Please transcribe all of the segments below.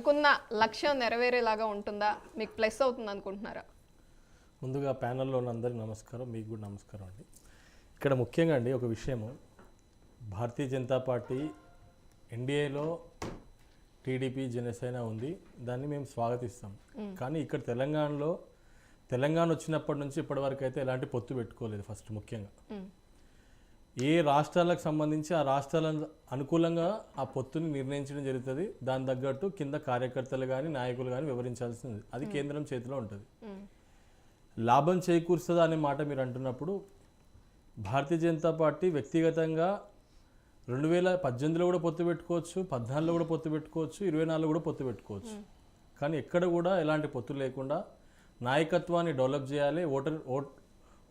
అనుకున్న లక్ష్యం నెరవేరేలాగా ఉంటుందా? మీకు ప్లస్ అవుతుంది అనుకుంటున్నారా? ముందుగా ప్యానెల్లో ఉన్న అందరికీ నమస్కారం, మీకు కూడా నమస్కారం అండి. ఇక్కడ ముఖ్యంగా అండి ఒక విషయము, భారతీయ జనతా పార్టీ ఎన్డీఏలో టీడీపీ జనసేన ఉంది, దాన్ని మేము స్వాగతిస్తాం. కానీ ఇక్కడ తెలంగాణ వచ్చినప్పటి నుంచి ఇప్పటివరకు అయితే ఎలాంటి పొత్తు పెట్టుకోలేదు. ఫస్ట్ ముఖ్యంగా ఏ రాష్ట్రాలకు సంబంధించి ఆ రాష్ట్రాల అనుకూలంగా ఆ పొత్తుని నిర్ణయించడం జరుగుతుంది. దాని తగ్గట్టు కింద కార్యకర్తలు కానీ నాయకులు కానీ వివరించాల్సింది, అది కేంద్రం చేతిలో ఉంటుంది. లాభం చేకూరుస్తుందా అనే మాట మీరు అంటున్నప్పుడు, భారతీయ జనతా పార్టీ వ్యక్తిగతంగా 2018లో కూడా పొత్తు పెట్టుకోవచ్చు, 14లో కూడా పొత్తు పెట్టుకోవచ్చు, 24లో కూడా పొత్తు పెట్టుకోవచ్చు. కానీ ఎక్కడ కూడా ఎలాంటి పొత్తు లేకుండా నాయకత్వాన్ని డెవలప్ చేయాలి,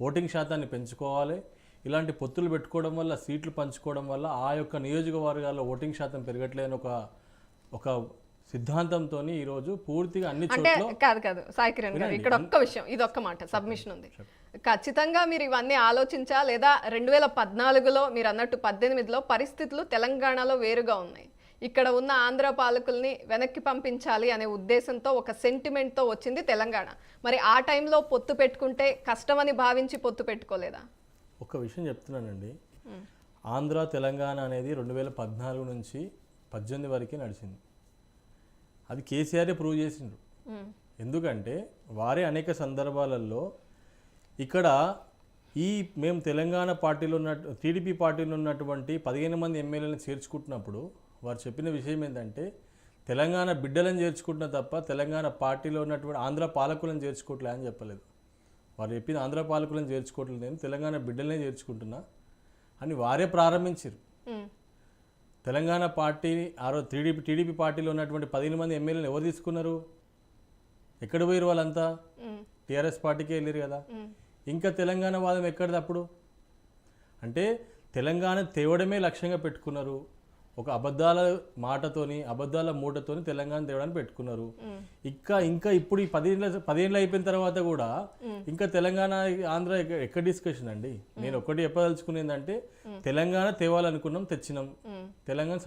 ఓటింగ్ శాతాన్ని పెంచుకోవాలి. ఇలాంటి పొత్తులు పెట్టుకోవడం వల్ల, సీట్లు పంచుకోవడం వల్ల ఆ యొక్క నియోజకవర్గాల్లో ఓటింగ్ శాతం పెరగట్లేని ఒక సిద్ధాంతంతో ఈరోజు పూర్తిగా అన్ని చోట్ల కాదు సాయి కిరణ్ గారు, ఇక్కడ ఒక్క విషయం, ఇది ఒక్క మాట సబ్మిషన్ ఉంది. ఖచ్చితంగా మీరు ఇవన్నీ ఆలోచించా లేదా? 2014లో మీరు అన్నట్టు 18లో పరిస్థితులు తెలంగాణలో వేరుగా ఉన్నాయి. ఇక్కడ ఉన్న ఆంధ్ర పాలకుల్ని వెనక్కి పంపించాలి అనే ఉద్దేశంతో, ఒక సెంటిమెంట్తో వచ్చింది తెలంగాణ. మరి ఆ టైంలో పొత్తు పెట్టుకుంటే కష్టమని భావించి పొత్తు పెట్టుకోలేదా? ఒక విషయం చెప్తున్నానండి, ఆంధ్ర తెలంగాణ అనేది 2014 నుంచి 18 వరకే నడిచింది. అది కేసీఆరే ప్రూవ్ చేసిండ్రు. ఎందుకంటే వారే అనేక సందర్భాలలో ఇక్కడ మేము తెలంగాణ పార్టీలో టీడీపీ పార్టీలో ఉన్నటువంటి 15 మంది ఎమ్మెల్యేలను చేర్చుకుంటున్నప్పుడు వారు చెప్పిన విషయం ఏంటంటే, తెలంగాణ బిడ్డలను చేర్చుకుంటున్నా తప్ప తెలంగాణ పార్టీలో ఉన్నటువంటి ఆంధ్ర పాలకులను చేర్చుకోవట్లే అని చెప్పలేదు. వారు చెప్పింది ఆంధ్ర పాలకులను చేర్చుకోవట్లేదు, నేను తెలంగాణ బిడ్డలనే చేర్చుకుంటున్నా అని వారే ప్రారంభించారు. తెలంగాణ పార్టీ టీడీపీ పార్టీలో ఉన్నటువంటి 15 మంది ఎమ్మెల్యేలు ఎవరు తీసుకున్నారు? ఎక్కడ పోయారు వాళ్ళంతా? టీఆర్ఎస్ పార్టీకి వెళ్ళారు కదా. ఇంకా తెలంగాణ వాదం ఎక్కడిది అప్పుడు? అంటే తెలంగాణ తేవడమే లక్ష్యంగా పెట్టుకున్నారు. ఒక అబద్ధాల మాటతోని, అబద్ధాల మూటతోని తెలంగాణ తేవడానికి పెట్టుకున్నారు. ఇంకా ఇప్పుడు ఈ 10 అయిపోయిన తర్వాత కూడా ఇంకా తెలంగాణ ఆంధ్ర ఎక్కడ డిస్కషన్ అండి? నేను ఒకటి చెప్పదలుచుకునేదంటే, తెలంగాణ తేవాలనుకున్నాం, తెచ్చినాం, తెలంగాణ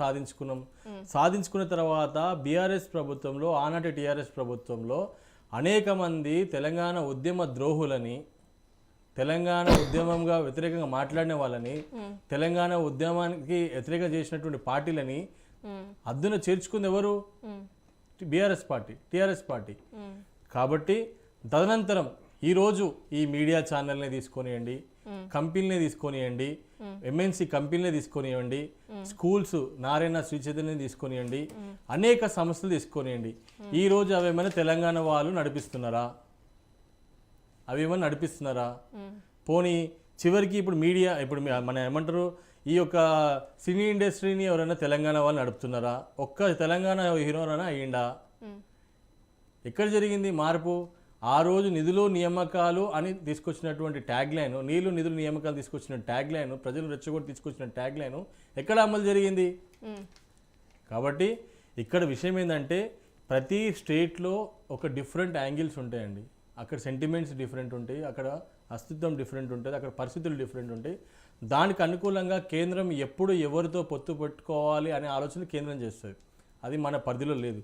సాధించుకున్న తర్వాత బీఆర్ఎస్ ప్రభుత్వంలో, ఆనాటి టీఆర్ఎస్ ప్రభుత్వంలో అనేక మంది తెలంగాణ ఉద్యమ ద్రోహులని, తెలంగాణ ఉద్యమంగా వ్యతిరేకంగా మాట్లాడిన వాళ్ళని, తెలంగాణ ఉద్యమానికి వ్యతిరేకంగా చేసినటువంటి పార్టీలని అద్దున చేర్చుకుంది ఎవరు? BRS party, TRS party. కాబట్టి తదనంతరం ఈరోజు ఈ మీడియా ఛానల్ని తీసుకొనియండి, కంపెనీని తీసుకొనియండి, ఎంఎన్సీ కంపెనీని తీసుకొనియండి, స్కూల్స్ నారాయణ శ్రీ చైతన్యని తీసుకొనియండి, అనేక సంస్థలు తీసుకొనియండి. ఈరోజు అవేమైనా తెలంగాణ వాళ్ళు నడిపిస్తున్నారా? అవేమన్నా నడిపిస్తున్నారా? పోనీ చివరికి ఇప్పుడు మీడియా, ఇప్పుడు మన ఏమంటారు, ఈ యొక్క సినీ ఇండస్ట్రీని ఎవరైనా తెలంగాణ వాళ్ళు నడుపుతున్నారా? ఒక్క తెలంగాణ హీరోనా అయ్యిండా? ఎక్కడ జరిగింది మార్పు? ఆ రోజు నిధులు నియామకాలు అని తీసుకొచ్చినటువంటి ట్యాగ్ లైన్, నిధులు నియామకాలు తీసుకొచ్చిన ట్యాగ్ లైన్, ప్రజలు రెచ్చగొట్టి తీసుకొచ్చిన ట్యాగ్ లైన్ ఎక్కడ అమలు జరిగింది? కాబట్టి ఇక్కడ విషయం ఏంటంటే, ప్రతి స్టేట్లో ఒక డిఫరెంట్ యాంగిల్స్ ఉంటాయండి. అక్కడ సెంటిమెంట్స్ డిఫరెంట్ ఉంటాయి, అక్కడ అస్తిత్వం డిఫరెంట్ ఉంటుంది, అక్కడ పరిస్థితులు డిఫరెంట్ ఉంటాయి. దానికి అనుకూలంగా కేంద్రం ఎప్పుడు ఎవరితో పొత్తు పెట్టుకోవాలి అనే ఆలోచన కేంద్రం చేస్తుంది. అది మన పరిధిలో లేదు.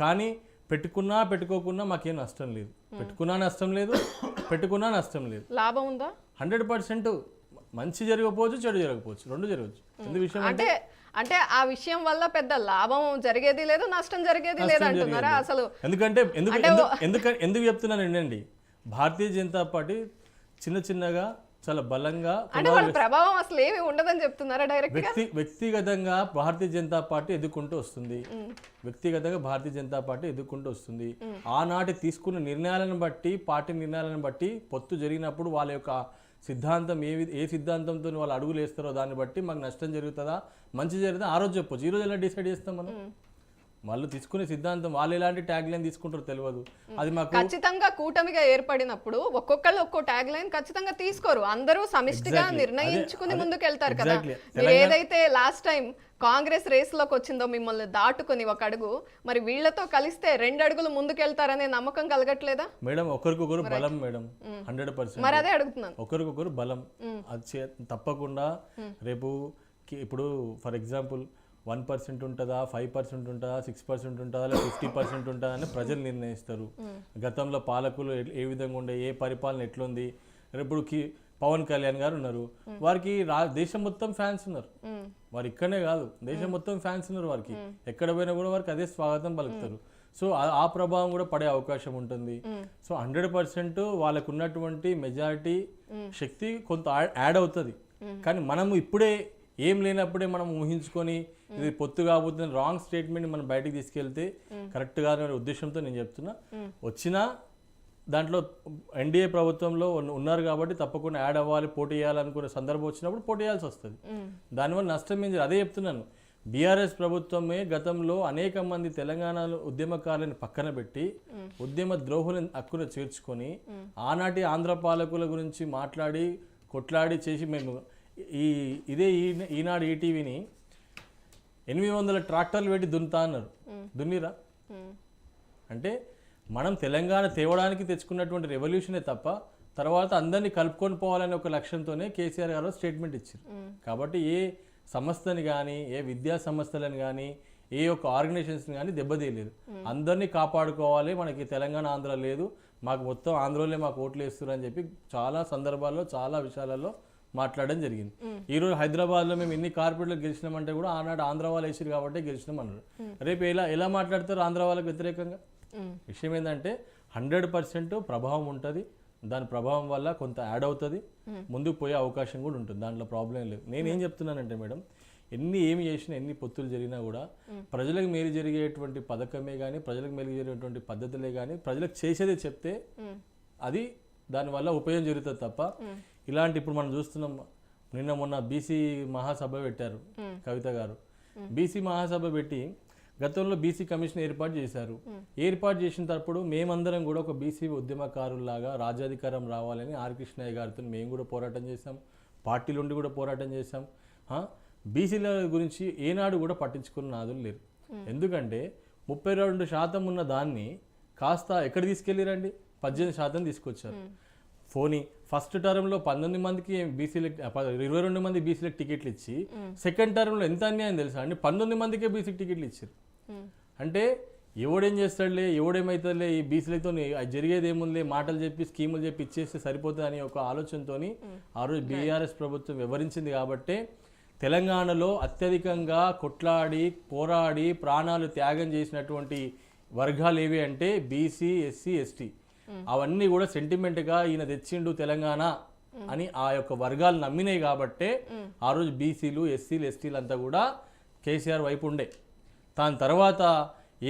కానీ పెట్టుకోకున్నా మాకేం నష్టం లేదు. పెట్టుకున్నా నష్టం లేదు, పెట్టుకున్నా నష్టం లేదు. లాభం ఉందా? 100%. మంచి జరగకపోవచ్చు, చెడు జరగకపోవచ్చు, రెండు జరగవచ్చు. ఎందుకు విషయం అంటే ఆ విషయం వల్ల పెద్ద లాభం జరిగేది లేదు, నష్టం జరిగేది లేదు అంటున్నారా? అసలు ఎందుకు చెప్తున్నాను ఏంటండి, భారతీయ జనతా పార్టీ చిన్నగా చాలా బలంగా, అంటే వాళ్ళ ప్రభావం అసలు ఏమి ఉండదని చెప్తున్నారా డైరెక్ట్? వ్యక్తిగతంగా భారతీయ జనతా పార్టీ ఎదుర్కొంటూ వస్తుంది. ఆనాటి తీసుకున్న నిర్ణయాలను బట్టి, పార్టీ నిర్ణయాలను బట్టి పొత్తు జరిగినప్పుడు వాళ్ళ యొక్క సిద్ధాంతం ఏ సిద్ధాంతంతో వాళ్ళు అడుగులు వేస్తారో దాన్ని బట్టి మాకు నష్టం జరుగుతుందా, మంచి జరుగుతుందా ఆ రోజు చెప్పొచ్చు. ఈ రోజు ఎలా డిసైడ్ చేస్తాం మనం? వాళ్ళు తీసుకునే సిద్ధాంతం, వాళ్ళు ఎలాంటి ట్యాగ్ లైన్ తీసుకుంటారో తెలియదు. అది మాకు ఖచ్చితంగా కూటమిగా ఏర్పడినప్పుడు ఒక్కొక్కళ్ళు ఒక్కో ట్యాగ్ లైన్ ఖచ్చితంగా తీసుకోరు. అందరూ సమిష్టిగా నిర్ణయించుకుని ముందుకు వెళ్తారు కదా. ఏదైతే లాస్ట్ టైం కాంగ్రెస్ రేస్ లోకి వచ్చిందో మిమ్మల్ని దాటుకుని ఒక అడుగు, మరి వీళ్లతో కలిస్తే 2 అడుగులు ముందుకెళ్తారనే నమ్మకం కలగట్లేదా మేడం? ఒకరికొకరు బలం మేడం, 100%. మరి అదే అడుగుతున్నాను, ఒకరికొకరు బలం. అది తప్పకుండా రేపు ఇప్పుడు ఫర్ ఎగ్జాంపుల్ 1% ఉంటుందా, 5% ఉంటుందా, 6% ఉంటుందా, లేదా 50% ఉంటుందా అని ప్రజలు నిర్ణయిస్తారు. గతంలో పాలకులు ఏ విధంగా ఉండే, ఏ పరిపాలన ఎట్లుంది. ఇప్పుడు పవన్ కళ్యాణ్ గారు ఉన్నారు, వారికి దేశం మొత్తం ఫ్యాన్స్ ఉన్నారు. వారు ఇక్కడనే కాదు, దేశం మొత్తం ఫ్యాన్స్ ఉన్నారు వారికి. ఎక్కడ పోయినా కూడా వారికి అదే స్వాగతం పలుకుతారు. సో ఆ ప్రభావం కూడా పడే అవకాశం ఉంటుంది. సో 100% వాళ్ళకు ఉన్నటువంటి మెజారిటీ శక్తి కొంత యాడ్ అవుతుంది. కానీ మనము ఇప్పుడే ఏం లేనప్పుడే మనం ఊహించుకొని ఇది పొత్తు కాబోతున్న రాంగ్ స్టేట్మెంట్ మనం బయటకు తీసుకెళ్తే కరెక్ట్ గా ఉద్దేశంతో నేను చెప్తున్నా. వచ్చినా దాంట్లో ఎన్డీఏ ప్రభుత్వంలో ఉన్నారు కాబట్టి తప్పకుండా యాడ్ అవ్వాలి, పోటీ చేయాలనుకునే సందర్భం వచ్చినప్పుడు పోటీ చేయాల్సి వస్తుంది. దానివల్ల నష్టం ఏం, అదే చెప్తున్నాను. బీఆర్ఎస్ ప్రభుత్వమే గతంలో అనేక మంది తెలంగాణలో ఉద్యమకారులను పక్కన పెట్టి ఉద్యమ ద్రోహులను హక్కును చేర్చుకొని ఆనాటి ఆంధ్ర పాలకుల గురించి మాట్లాడి కొట్లాడి చేసి మేము ఈనాడు ఈటీవీని 800 ట్రాక్టర్లు పెట్టి దున్నుతా అన్నారు. దున్నిరా? అంటే మనం తెలంగాణ తేవడానికి తెచ్చుకున్నటువంటి రెవల్యూషనే తప్ప తర్వాత అందరినీ కలుపుకొని పోవాలనే ఒక లక్ష్యంతోనే కేసీఆర్ గారు స్టేట్మెంట్ ఇచ్చారు. కాబట్టి ఏ సంస్థని కానీ, ఏ విద్యా సంస్థలను కానీ, ఏ ఒక్క ఆర్గనైజేషన్స్ని కానీ దెబ్బతీయలేదు. అందరినీ కాపాడుకోవాలి, మనకి తెలంగాణ ఆంధ్ర లేదు, మాకు మొత్తం ఆంధ్రలో మాకు ఓట్లు వేస్తారు అని చెప్పి చాలా సందర్భాల్లో చాలా విషయాలలో మాట్లాడడం జరిగింది. ఈరోజు హైదరాబాద్లో మేము ఎన్ని కార్పొరేట్లు గెలిచినామంటే కూడా ఆనాడు ఆంధ్ర వాళ్ళు వేసారు కాబట్టి గెలిచినాం అన్నారు. రేపు ఎలా మాట్లాడతారు ఆంధ్ర వాళ్ళకి వ్యతిరేకంగా? విషయం ఏంటంటే 100% ప్రభావం ఉంటుంది. దాని ప్రభావం వల్ల కొంత యాడ్ అవుతుంది, ముందుకు పోయే అవకాశం కూడా ఉంటుంది. దాంట్లో ప్రాబ్లం లేదు. నేనేం చెప్తున్నానంటే మేడం, ఏమి చేసినా, ఎన్ని పొత్తులు జరిగినా కూడా ప్రజలకు మేలు జరిగేటువంటి పథకమే కానీ, ప్రజలకు మేలు జరిగేటువంటి పద్ధతులే కానీ, ప్రజలకు చేసేదే చెప్తే అది దానివల్ల ఉపయోగం జరుగుతుంది తప్ప ఇలాంటి ఇప్పుడు మనం చూస్తున్నాం. నిన్న మొన్న బీసీ మహాసభ పెట్టారు కవిత గారు. బీసీ మహాసభ పెట్టి గతంలో బీసీ కమిషన్ ఏర్పాటు చేశారు. ఏర్పాటు చేసిన తప్పుడు మేమందరం కూడా ఒక బీసీ ఉద్యమకారుల్లాగా రాజ్యాధికారం రావాలని ఆర్ కృష్ణయ్య గారితో మేము కూడా పోరాటం చేశాం, పార్టీల నుండి కూడా పోరాటం చేశాం. బీసీల గురించి ఏనాడు కూడా పట్టించుకున్న నాదులు లేరు. ఎందుకంటే 32% ఉన్న దాన్ని కాస్త ఎక్కడ తీసుకెళ్ళిరండి, 18% తీసుకొచ్చారు. ఫోనీ ఫస్ట్ టర్మ్లో 19 మందికి బీసీలకు 22 మంది బీసీలకు టికెట్లు ఇచ్చి సెకండ్ టర్మ్లో ఎంత అన్యాయం తెలుసా అండి, 19 మందికే బీసీకి టికెట్లు ఇచ్చారు. అంటే ఎవడేం చేస్తాడులే, ఎవడేమవుతుందిలే, ఈ బీసీలతో జరిగేది ఏముందిలే, మాటలు చెప్పి స్కీములు చెప్పి ఇచ్చేస్తే సరిపోతుంది అనే ఒక ఆలోచనతోని ఆ రోజు బీఆర్ఎస్ ప్రభుత్వం వివరించింది. కాబట్టే తెలంగాణలో అత్యధికంగా కొట్లాడి పోరాడి ప్రాణాలు త్యాగం చేసినటువంటి వర్గాలు ఏవి అంటే బీసీ, ఎస్సీ, ఎస్టీ. అవన్నీ కూడా సెంటిమెంట్గా ఈయన తెచ్చిండు తెలంగాణ అని ఆ యొక్క వర్గాలు నమ్మినాయి. కాబట్టే ఆ రోజు బీసీలు, ఎస్సీలు, ఎస్టీలు అంతా కూడా కేసీఆర్ వైపు ఉండే. దాని తర్వాత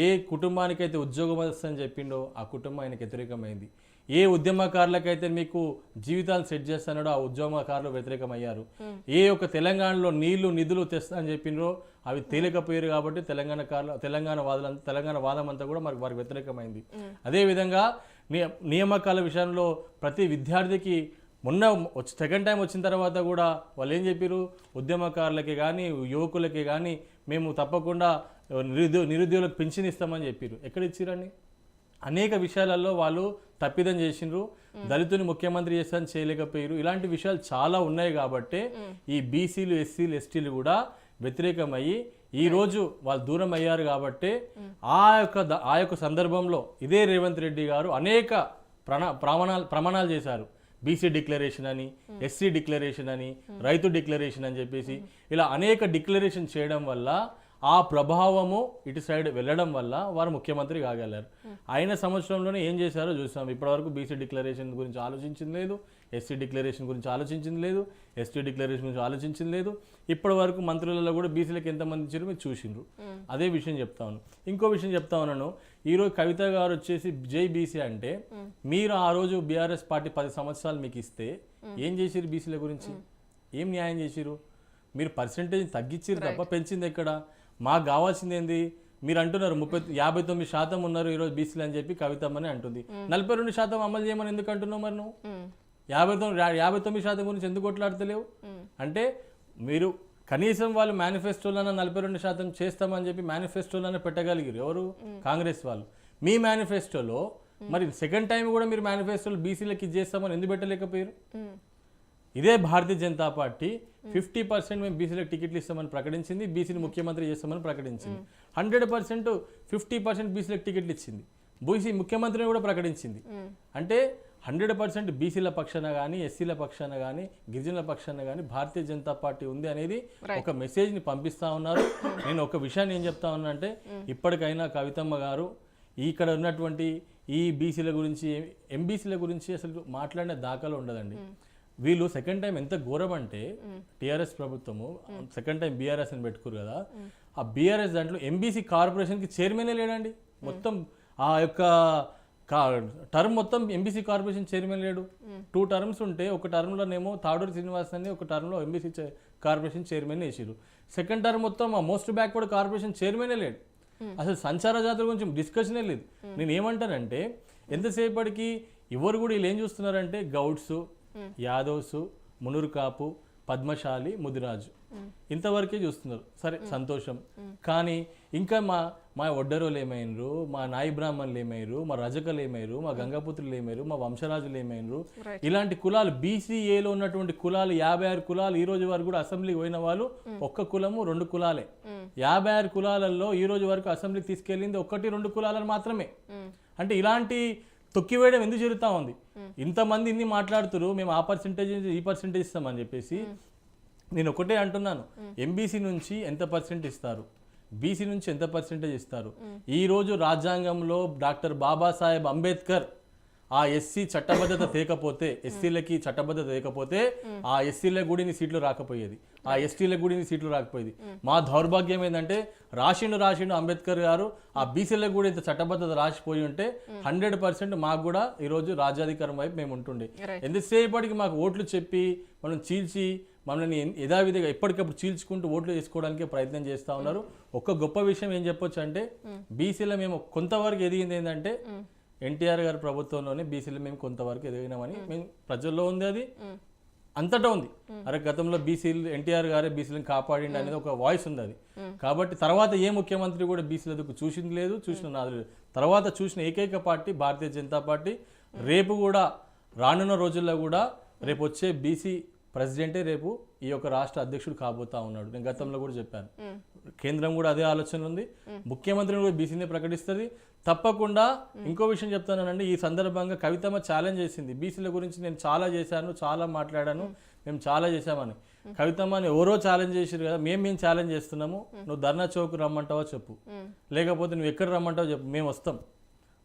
ఏ కుటుంబానికైతే ఉద్యోగం వస్తుందని చెప్పిండో ఆ కుటుంబం ఆయనకు వ్యతిరేకమైంది. ఏ ఉద్యమకారులకైతే మీకు జీవితాలు సెట్ చేస్తానో ఆ ఉద్యమకారులు వ్యతిరేకమయ్యారు. ఏ ఒక్క తెలంగాణలో నిధులు తెస్తా అని చెప్పిండ్రో అవి తేలికపోయారు. కాబట్టి తెలంగాణ వాదం అంతా కూడా వారికి వ్యతిరేకమైంది. అదేవిధంగా నియామకాల విషయంలో ప్రతి విద్యార్థికి మొన్న సెకండ్ టైం వచ్చిన తర్వాత కూడా వాళ్ళు ఏం చెప్పారు, ఉద్యమకారులకి కానీ యువకులకి కానీ మేము తప్పకుండా నిరుద్యోగులకు పెన్షన్ ఇస్తామని చెప్పారు. ఎక్కడ ఇచ్చిరండి? అనేక విషయాలలో వాళ్ళు తప్పిదం చేసిండ్రు. దళితుని ముఖ్యమంత్రి చేస్తారని చేయలేకపోయారు. ఇలాంటి విషయాలు చాలా ఉన్నాయి. కాబట్టి ఈ బీసీలు, ఎస్సీలు, ఎస్టీలు కూడా వ్యతిరేకమయ్యి ఈరోజు వాళ్ళు దూరం అయ్యారు. కాబట్టి ఆ యొక్క సందర్భంలో ఇదే రేవంత్ రెడ్డి గారు అనేక ప్రమాణాలు చేశారు. బీసీ డిక్లరేషన్ అని, ఎస్సీ డిక్లరేషన్ అని, రైతు డిక్లరేషన్ అని చెప్పేసి ఇలా అనేక డిక్లరేషన్ చేయడం వల్ల ఆ ప్రభావము ఇటు సైడ్ వెళ్ళడం వల్ల వారు ముఖ్యమంత్రి కాగలరు. అయిన సంవత్సరంలోనే ఏం చేశారో చూసాం. ఇప్పటివరకు బీసీ డిక్లరేషన్ గురించి ఆలోచించింది లేదు, ఎస్సీ డిక్లరేషన్ గురించి ఆలోచించింది లేదు, ఎస్టీ డిక్లరేషన్ గురించి ఆలోచించింది లేదు. ఇప్పటి వరకు మంత్రులలో కూడా బీసీలకు ఎంతమంది ఇచ్చారో మీరు చూసిండ్రు. అదే విషయం చెప్తా ఉన్నాను. ఇంకో విషయం చెప్తా ఉన్నాను. ఈరోజు కవిత గారు వచ్చేసి జై బీసీ అంటే మీరు ఆ రోజు బీఆర్ఎస్ పార్టీ 10 సంవత్సరాలు మీకు ఇస్తే ఏం చేసిరు? బీసీల గురించి ఏం న్యాయం చేసిరు? మీరు పర్సెంటేజ్ తగ్గించారు తప్ప పెంచింది ఎక్కడ? మాకు కావాల్సింది ఏంది? మీరు అంటున్నారు 59% ఉన్నారు ఈరోజు బీసీలు అని చెప్పి కవితమ్మని అంటుంది. 42% అమలు చేయమని ఎందుకు అంటున్నావు? మరి నువ్వు 59% గురించి ఎందుకు కొట్లాడతలేవు? అంటే మీరు కనీసం వాళ్ళు మేనిఫెస్టోలన్నా 42% చేస్తామని చెప్పి మేనిఫెస్టోలన్నా పెట్టగలిగారు. ఎవరు? కాంగ్రెస్ వాళ్ళు. మీ మేనిఫెస్టోలో మరి సెకండ్ టైం కూడా మీరు మేనిఫెస్టోలో బీసీలకి చేస్తామని ఎందుకు పెట్టలేకపోయారు? ఇదే భారతీయ జనతా పార్టీ 50% మేము బీసీలకు టికెట్లు ఇస్తామని ప్రకటించింది, బీసీని ముఖ్యమంత్రి చేస్తామని ప్రకటించింది. 100% 50% బీసీలకు టికెట్లు ఇచ్చింది, బీసీ ముఖ్యమంత్రిని కూడా ప్రకటించింది. అంటే 100% బీసీల పక్షాన కానీ, ఎస్సీల పక్షాన కానీ, గిరిజనుల పక్షాన కానీ భారతీయ జనతా పార్టీ ఉంది అనేది ఒక మెసేజ్ని పంపిస్తా ఉన్నారు. నేను ఒక విషయాన్ని ఏం చెప్తా ఉన్నా అంటే, ఇప్పటికైనా కవితమ్మ గారు ఇక్కడ ఉన్నటువంటి ఈ బీసీల గురించి, ఎంబీసీల గురించి అసలు మాట్లాడిన దాఖలు ఉండదండి. వీళ్ళు సెకండ్ టైం ఎంత ఘోరం అంటే, టీఆర్ఎస్ ప్రభుత్వము సెకండ్ టైం బీఆర్ఎస్ అని పెట్టుకోరు కదా, ఆ బీఆర్ఎస్ దాంట్లో ఎంబీసీ కార్పొరేషన్కి చైర్మనే లేడండి. మొత్తం ఆ యొక్క టర్మ్ మొత్తం ఎంబీసీ కార్పొరేషన్ చైర్మన్ లేడు. 2 టర్మ్స్ ఉంటే ఒక టర్మ్లోనేమో తాడూరు శ్రీనివాస్ అని ఒక టర్మ్లో ఎంబీసీ కార్పొరేషన్ చైర్మన్ వేసారు. సెకండ్ టర్మ్ మొత్తం ఆ మోస్ట్ బ్యాక్వర్డ్ కార్పొరేషన్ చైర్మనే లేడు. అసలు సంచార జాతుల గురించి డిస్కషనే లేదు. నేను ఏమంటానంటే, ఎంతసేపటికి ఎవరు కూడా వీళ్ళు ఏం చూస్తున్నారంటే, గౌడ్స్, యాదవ్స్, మునురు కాపు, పద్మశాలి, ముదిరాజు ఇంతవరకే చూస్తున్నారు. సరే, సంతోషం. కానీ ఇంకా మా ఒడ్డరోలు ఏమైనరు, మా నాయి బ్రాహ్మణులు ఏమైరు, మా రజకలు ఏమైరు, మా గంగాపుత్రులు ఏమైరు, మా వంశరాజులు ఏమైనరు, ఇలాంటి కులాలు బీసీఏలో ఉన్నటువంటి కులాలు 56 కులాలు ఈ రోజు వరకు కూడా అసెంబ్లీకి పోయిన వాళ్ళు ఒక్క కులము 2 కులాలే. 56 కులాలలో ఈ రోజు వరకు అసెంబ్లీకి తీసుకెళ్ళింది 1-2 కులాలను మాత్రమే. అంటే ఇలాంటి తొక్కివేయడం ఎందుకు జరుగుతూ ఉంది? ఇంతమంది ఇన్ని మాట్లాడుతున్నారు, మేము ఆ పర్సెంటేజ్ ఈ పర్సెంటేజ్ ఇస్తామని చెప్పేసి. నేను ఒకటే అంటున్నాను, ఎంబీసీ నుంచి ఎంత పర్సెంట్ ఇస్తారు, బీసీ నుంచి ఎంత పర్సెంటేజ్ ఇస్తారు? ఈ రోజు రాజ్యాంగంలో డాక్టర్ బాబాసాహెబ్ అంబేద్కర్ ఆ ఎస్సీ చట్టబద్ధత తేకపోతే, ఎస్సీలకి చట్టబద్ధత తేకపోతే ఆ ఎస్సీల గుడిని సీట్లు రాకపోయేది, ఆ ఎస్టీల గుడిని సీట్లు రాకపోయేది. మా దౌర్భాగ్యం ఏంటంటే, రాసిండు అంబేద్కర్ గారు ఆ బీసీల కూడా ఇంత చట్టబద్ధత రాసిపోయి ఉంటే 100% మాకు కూడా ఈరోజు రాజ్యాధికారం వైపు మేము ఉంటుండే. ఎంతసేపటికి మాకు ఓట్లు చెప్పి మనం చీల్చి మనల్ని యథావిధిగా ఎప్పటికప్పుడు చీల్చుకుంటూ ఓట్లు వేసుకోవడానికి ప్రయత్నం చేస్తూ ఉన్నారు. ఒక గొప్ప విషయం ఏం చెప్పొచ్చు అంటే, బీసీలో మేము కొంతవరకు ఎదిగింది ఏంటంటే, ఎన్టీఆర్ గారి ప్రభుత్వంలోనే బీసీలో మేము కొంతవరకు ఎదిగినామని మేము ప్రజల్లో ఉంది, అది అంతటా ఉంది. అరే గతంలో బీసీలు ఎన్టీఆర్ గారే బీసీలను కాపాడిండి అనేది ఒక వాయిస్ ఉంది అది. కాబట్టి తర్వాత ఏ ముఖ్యమంత్రి కూడా బీసీలకు చూసింది లేదు, చూసిన నాది లేదు. తర్వాత చూసిన ఏకైక పార్టీ భారతీయ జనతా పార్టీ. రేపు కూడా రానున్న రోజుల్లో కూడా రేపు వచ్చే బీసీ ప్రెసిడెంటే రేపు ఈ యొక్క రాష్ట్ర అధ్యక్షుడు కాబోతా ఉన్నాడు. నేను గతంలో కూడా చెప్పాను, కేంద్రం కూడా అదే ఆలోచన ఉంది, ముఖ్యమంత్రిని కూడా బీసీనే ప్రకటిస్తుంది తప్పకుండా. ఇంకో విషయం చెప్తానండి, ఈ సందర్భంగా కవితమ్మ ఛాలెంజ్ చేసింది, బీసీల గురించి నేను చాలా చేశాను, చాలా మాట్లాడాను, మేము చాలా చేశామని. కవితమ్మని ఎవరో ఛాలెంజ్ చేసారు కదా, మేము ఛాలెంజ్ చేస్తున్నాము. నువ్వు ధర్నా చౌక్ రమ్మంటావో చెప్పు, లేకపోతే నువ్వు ఎక్కడ రమ్మంటావో చెప్పు, మేము వస్తాం.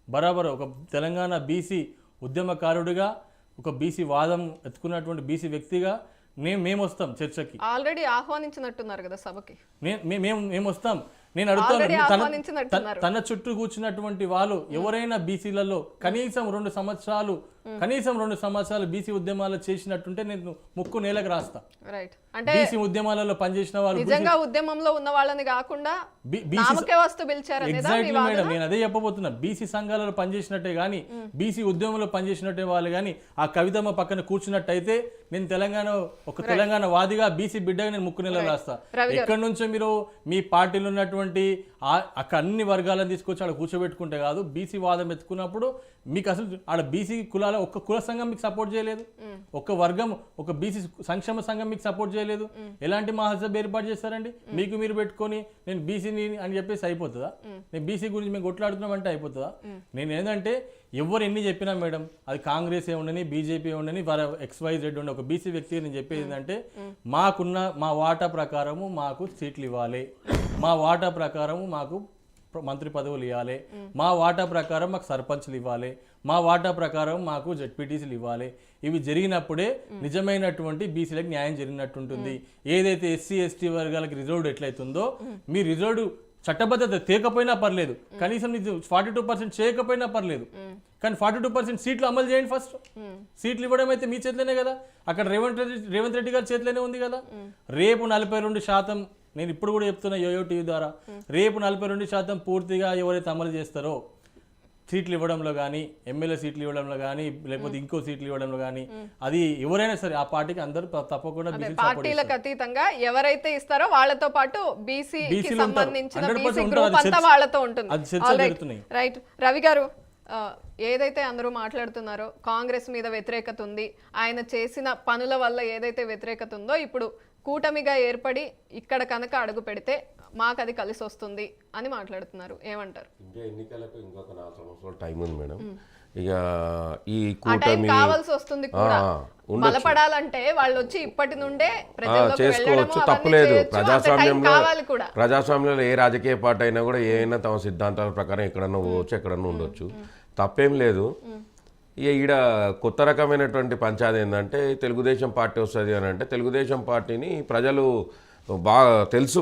బరాబర్ ఒక తెలంగాణ బీసీ ఉద్యమకారుడిగా, ఒక బీసీ వాదం ఎత్తుకున్నటువంటి బీసీ వ్యక్తిగా మేము వస్తాం చర్చకి. ఆల్రెడీ ఆహ్వానించినట్టున్నారు కదా సభకి. మేము వస్తాం. నేను అడుగుతాను, తన చుట్టూ కూర్చున్నటువంటి వాళ్ళు ఎవరైనా బీసీలలో కనీసం 2 సంవత్సరాలు బీసీ ఉద్యమాలు చేసినట్టుంటే నేను ముక్కు నేలకు రాస్తా. అంటే బీసీ ఉద్యమాలలో పనిచేసిన వాళ్ళు, నిజంగా ఉద్యమంలో ఉన్న వాళ్ళని కాకుండా ఎగ్జాక్ట్లీ మేడం, నేను అదే చెప్పబోతున్నా. బీసీ సంఘాలలో పనిచేసినట్టే కానీ, బీసీ ఉద్యమంలో పనిచేసినట్టే వాళ్ళు కానీ ఆ కవితమ్మ పక్కన కూర్చున్నట్టయితే నేను తెలంగాణ వాదిగా బీసీ బిడ్డగా నేను ముక్కు నేలకు రాస్తా. ఎక్కడి నుంచో మీరు మీ పార్టీలో ఉన్నటువంటి అక్కడ అన్ని వర్గాలను తీసుకొచ్చి ఆడ కూర్చోబెట్టుకుంటే కాదు. బీసీ వాదం ఎత్తుకున్నప్పుడు మీకు అసలు ఆడ బీసీ కులాల ఒక్క కుల సంఘం మీకు సపోర్ట్ చేయలేదు, ఒక్క వర్గం, ఒక బీసీ సంక్షేమ సంఘం మీకు సపోర్ట్ చేయలేదు. ఎలాంటి మహాసభ ఏర్పాటు చేస్తారండి? మీకు మీరు పెట్టుకొని నేను బీసీని అని చెప్పేసి అయిపోతుందా? నేను బీసీ గురించి మేము కొట్లాడుతున్నామంటే అయిపోతుందా? నేను ఏంటంటే ఎవరు ఎన్ని చెప్పినా మేడం, అది కాంగ్రెస్ ఏ ఉండని, బీజేపీ ఉండని, XYZ ఉండే ఒక బీసీ వ్యక్తి నేను చెప్పేది ఏంటంటే, మా వాటా ప్రకారము మాకు సీట్లు ఇవ్వాలి, మా వాటా ప్రకారము మాకు మంత్రి పదవులు ఇవ్వాలి, మా వాటా ప్రకారం మాకు సర్పంచ్లు ఇవ్వాలి, మా వాటా ప్రకారం మాకు జెడ్పీటీసీలు ఇవ్వాలి. ఇవి జరిగినప్పుడే నిజమైనటువంటి బీసీలకు న్యాయం జరిగినట్టుంటుంది. ఏదైతే ఎస్సీ ఎస్టీ వర్గాలకు రిజర్వ్డ్ ఎట్లయితుందో, మీ రిజర్వ్డ్ చట్టబద్ధత తేకపోయినా పర్లేదు, కనీసం 42% చేయకపోయినా పర్లేదు, కానీ 42% సీట్లు అమలు చేయండి. ఫస్ట్ సీట్లు ఇవ్వడం అయితే మీ చేతిలోనే కదా, అక్కడ రేవంత్ రెడ్డి గారి చేతిలోనే ఉంది కదా. రేపు 42%, నేను ఇప్పుడు కూడా చెప్తున్నా యోయో టీవీ ద్వారా, రేపు 42% పూర్తిగా ఎవరైతే అమలు చేస్తారో సీట్లు ఇవ్వడంలో కానీ, ఎమ్మెల్యే సీట్లు ఇవ్వడంలో కానీ, లేకపోతే ఇంకో సీట్లు ఇవ్వడంలో కానీ, అది ఎవరైనా సరే ఆ పార్టీకి అందరూ తప్పకుండా పార్టీలకు అతీతంగా ఎవరైతే ఇస్తారో వాళ్ళతో పాటు బీసీ సంబంధించిన బీసీ గ్రూప్ అంతా వాళ్ళతో ఉంటుంది. రైట్ రవి గారు, ఏదైతే అందరూ మాట్లాడుతున్నారో కాంగ్రెస్ మీద వ్యతిరేకత ఉంది, ఆయన చేసిన పనుల వల్ల ఏదైతే వ్యతిరేకత ఉందో ఇప్పుడు కూటమిగా ఏర్పడి ఇక్కడ కనుక అడుగు పెడితే మాకు అది కలిసి వస్తుంది అని మాట్లాడుతున్నారు. ఏమంటారు? ఇంకా ఎన్నికలకు ఇంకొక 4 సంవత్సరాల టైం ఉంది మేడం. ఇక ఈ ఆ టైం కూటమి కావాల్సి వస్తుంది కూడా. బలపడాలంటే వాళ్ళు వచ్చి ఇప్పటి నుండే ప్రజల్లోకి చేసుకోవచ్చు, వెళ్ళడము అవన్నీ తప్పులేదు. చేయొచ్చు. అంత టైం కావాలి కూడా. ప్రజాస్వామ్యంలో ఏ రాజకీయ పార్టీ అయినా కూడా ఏమైనా తమ సిద్ధాంతాల ప్రకారం ఎక్కడన్నా పోవచ్చు, ఎక్కడన్నా ఉండొచ్చు, తప్పేం లేదు. ఇక ఈడ కొత్త రకమైనటువంటి పంచాయతీ ఏంటంటే తెలుగుదేశం పార్టీ వస్తుంది అని అంటే తెలుగుదేశం పార్టీని ప్రజలు బాగా తెలుసు.